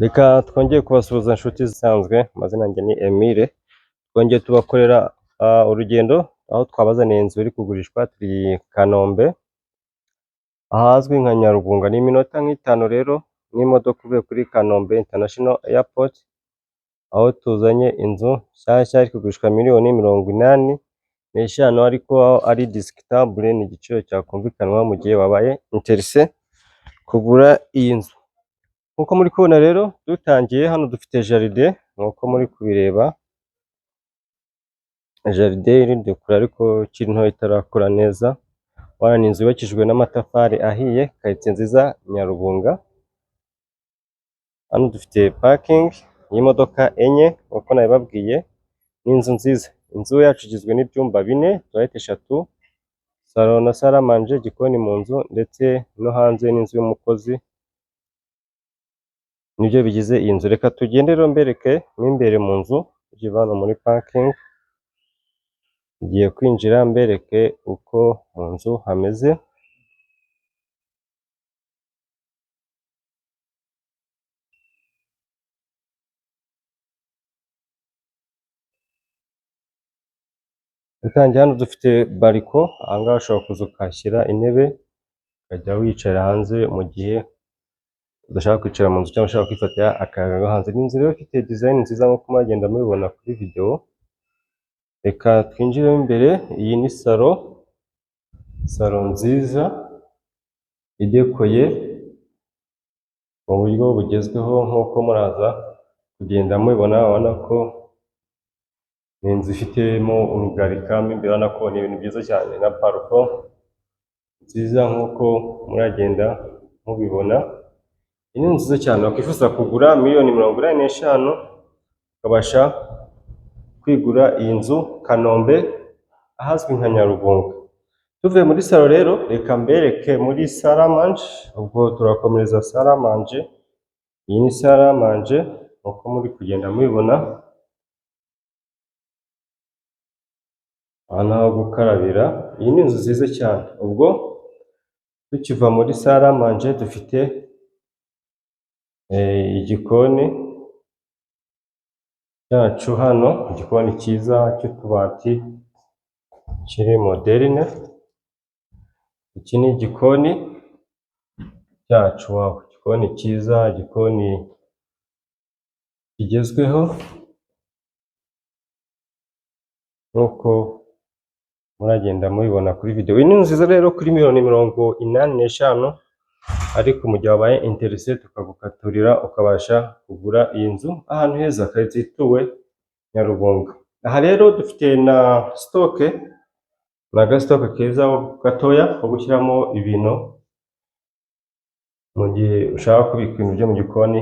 Reka twongeye kubasuhuza inshuti zisanzwe, amazina yanjye ni Emile. Twongeye tubakorera urugendo aho twabazaniye inzu iri kugurishwa, turi Kanombe ahazwi nka Nyarugunga. Ni iminota nk'itanu rero n'imodoka uvuye kuri Kanombe International Airport, aho tuzanye inzu nshyashya iri kugurishwa miliyoni 85, ariko ari discutable, ni igiciro cyakumvikanwa mu gihe wabaye interese kugura iyi nzu. Nkuko muri kubona rero, dutangiye hano dufite jaride nkuko muri kubireba. Jaride iri dekura ariko ikiri nto itarakura neza. Wana ni inzu yubakishijwe n'amatafari ahiye, karitsiye nziza Nyarugunga. Hano dufite parking y'imodoka enye nkuko nabibabwiye. Ni inzu nziza. Inzu yacu igizwe n'ibyumba 4, toilette 3, salon na salle à manger, igikoni mu nzu ndetse no hanze n'inzu y'umukozi. Nibyo bigize iyi nzu. Reka tugende rero mbereke mo imbere mu nzu, tugiye hano muri parking. Ngiye kwinjira mbereke uko mu nzu hameze. Dutangiye hano dufite bariko, ahangaha ushobora kuza ukahashyira intebe ukajya wicara hanze mu gihe udashaka kwicara mu nzu cyangwa ushaka kwifatira akayaga hanze. Ni inzu rero ifite design nziza nkuko mwagenda mubibona kuri video. Reka twinjire imbere. Iyi ni salo nziza idekoye mu buryo bugezweho nkuko muraza kugenda mubibona. Ubona ko ni inzu ifitemo urugarikamo imbere, ubona ko ni ibintu byiza cyane na parfum nziza nkuko muragenda mubibona. Iyi ni nziza cyane, wakwifuza kugura miliyoni 85 ukabasha kwigura iyi nzu Kanombe ahazwi nka Nyarugunga. Tuvuye muri salo rero, reka mbereke muri salle à manger, ubwo turakomereza salle à manger. Iyi ni salle à manger nkuko muri kugenda mubibona. Aha naho gukarabira. Iyi ni inzu nziza cyane. Ubwo tukiva muri salle à manger dufite igikoni cyacu hano, igikoni cyiza cy'utubati kiri moderne. Iki ni igikoni cyacu, wow, igikoni cyiza, igikoni kigezweho nkuko muragenda mubibona kuri video. Iyi ni nziza rero kuri miliyoni 85, ariko mu gihe wabaye interese tukagukaturira ukabasha kugura iyi nzu ahantu heza, karitsiye ituwe Nyarugunga. Aha rero dufite na stoke, na gastoke keza gatoya ko gushyiramo ibintu mu gihe ushaka kubika ibintu byo mu gikoni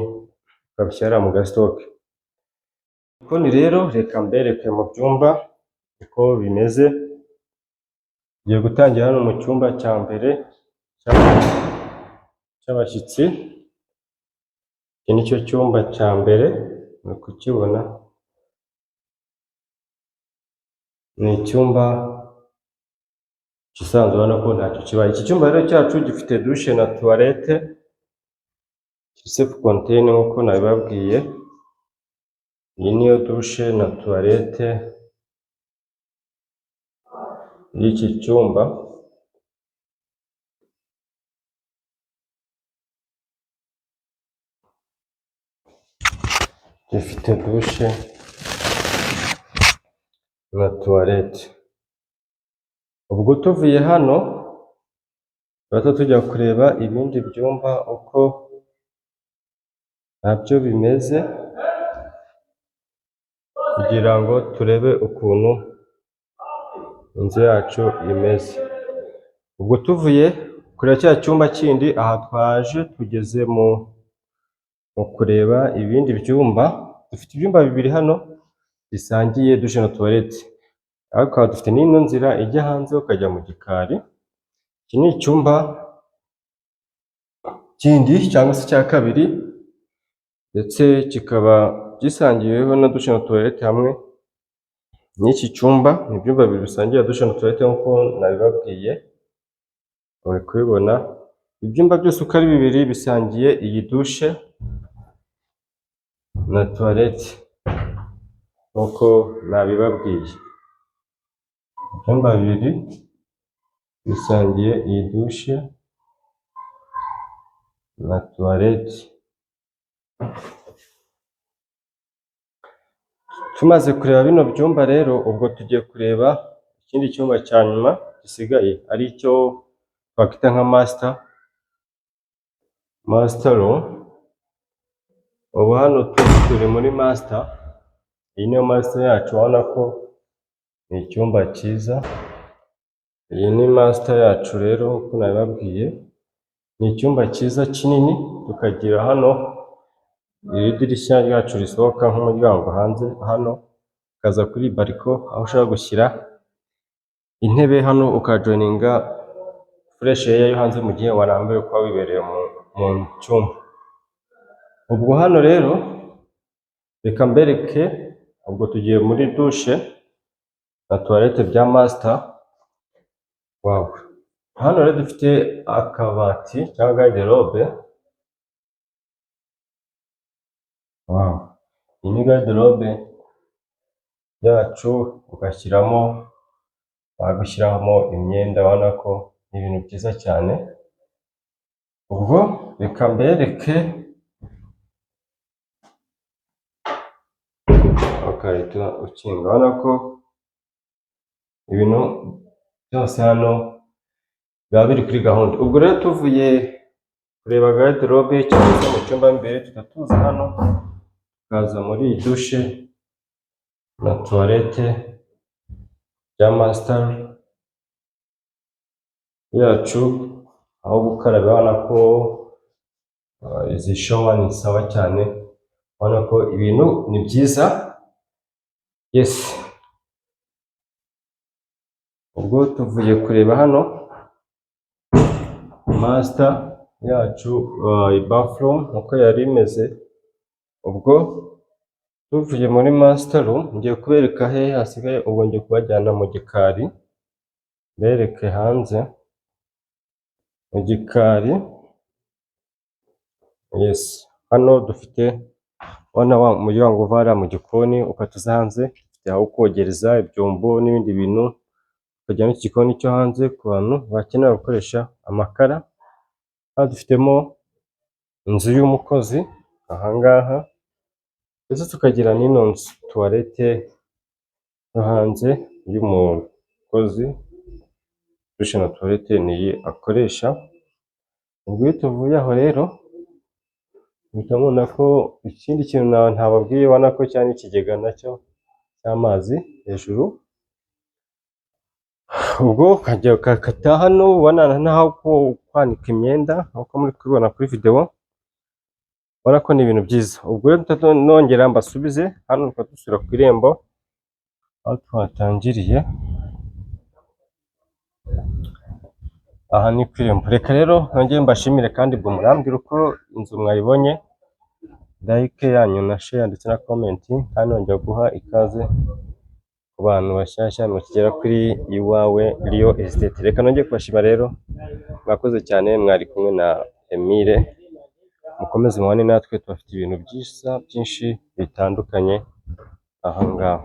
ukabishyira mu gastoke. Igikoni rero reka mbereke mu byumba uko bimeze. Ngiye gutangira hano mu cyumba cya mbere cy'abashyitsi. Iki ni cyo cyumba cya mbere, uri kukibona. Ni icyumba gisanzwe, ubona ko ntacyo kibaye. Iki cyumba rero cyacu gifite douche na toilette, self contained nkuko nabibabwiye. Iyi niyo douche na toilette y'iki cyumba. Gifite douche na toilette. Ubwo tuvuye hano bato tujya kureba ibindi byumba uko nabyo bimeze, kugira ngo turebe ukuntu inzu yacu imeze. Ubwo tuvuye kuri cya cyumba kindi, aha twaje tugeze mu kureba ibindi byumba. Dufite ibyumba 2 hano bisangiye douche na toilette, ariko dufite n'ino nzira ijya hanze ukajya mu gikari. Iki ni icyumba kindi cyangwa se cya kabiri, ndetse kikaba gisangiyeho na douche na toilette hamwe n'iki cyumba. Ni ibyumba 2 bisangiye douche na toilette nkuko nabibabwiye. Uri kubibona ibyumba byose uko ari 2 bisangiye iyi douche na tuwarete nk'uko nabibabwiye. Ibyumba bibiri bisangiye iyi dushe na tuwarete. Tumaze kureba bino byumba rero, ubwo tugiye kureba ikindi cyumba cya nyuma gisigaye, ari cyo twakwita nka master room. Ubu hano turi muri master. Iyi niyo master yacu, urabona ko ni icyumba cyiza. Iyi ni master yacu rero, uko nabibabwiye, ni icyumba cyiza kinini. Tukagira hano iri dirishya ryacu risohoka nk'umuryango hanze hano, ukaza kuri bariko aho ushaka gushyira intebe hano, ukajoininga fresh air yo hanze mu gihe warambiwe kuba wibereye mu cyumba. Ubwo hano rero reka mbereke, ubwo tugiye muri dushe na tuwarete bya master. Wow, hano rero dufite akabati cyangwa garderobe. Wow, iyi ni garderobe yacu, wagushyiramo imyenda. Ubona ko ni ibintu byiza cyane. Ubwo reka mbereke, ukahita ukinga. Urabona ko ibintu byose hano biba biri kuri gahunda. Ubwo rero tuvuye kureba garderobe cyangwa se mu cyumba mbere, tuza hano tukaza muri iyi dushe na tuwarete bya master yacu, aho gukaraba. Urabona ko izi shower ni sawa cyane, urabona ko ibintu ni byiza. Yes, ubwo tuvuye kureba hano master yacu, bathroom uko yari imeze. Ubwo tuvuye muri master room, ngiye kubereka he hasigaye. Ubwo ngiye kubajyana mu gikari, bereke hanze mu gikari. Yes, hano dufite wana wa muryango uvara mu gikoni ukatuza hanze, ufite aho kogereza ibyombo n'ibindi bintu. Tukajya mu gikoni cyo hanze ku bantu bakenera gukoresha amakara. Hano dufitemo inzu y'umukozi ahangaha, ndetse tukagira n'ino nzu tuwarete yo hanze y'umukozi. Dushe na tuwarete niyi akoresha. Ubwo iyo tuvuye aho rero, uhita mubona ko ikindi kintu ntababwiye, ubona ko cyane ikigega nacyo cy'amazi hejuru. Ubwo ukajya ukakata hano, ubona naho kwanika imyenda nk'uko muri kubibona kuri video. Ubona ko ni ibintu byiza. Ubwo rero nongera mbasubize hano, dusubira ku irembo aho twatangiriye. Aha ni ku irembo. Reka rero nongere mbashimire kandi ubwo murambwira uko inzu mwayibonye, like yanyu na share ndetse na comment. Kandi nongera guha ikaze ku bantu bashyashya bakigera kuri Iwawe Real Estate. Reka nongere kubashima rero, mwakoze cyane. Mwari kumwe na Emile. Mukomeze mubane natwe, tubafite ibintu byinshi bitandukanye aha ngaha.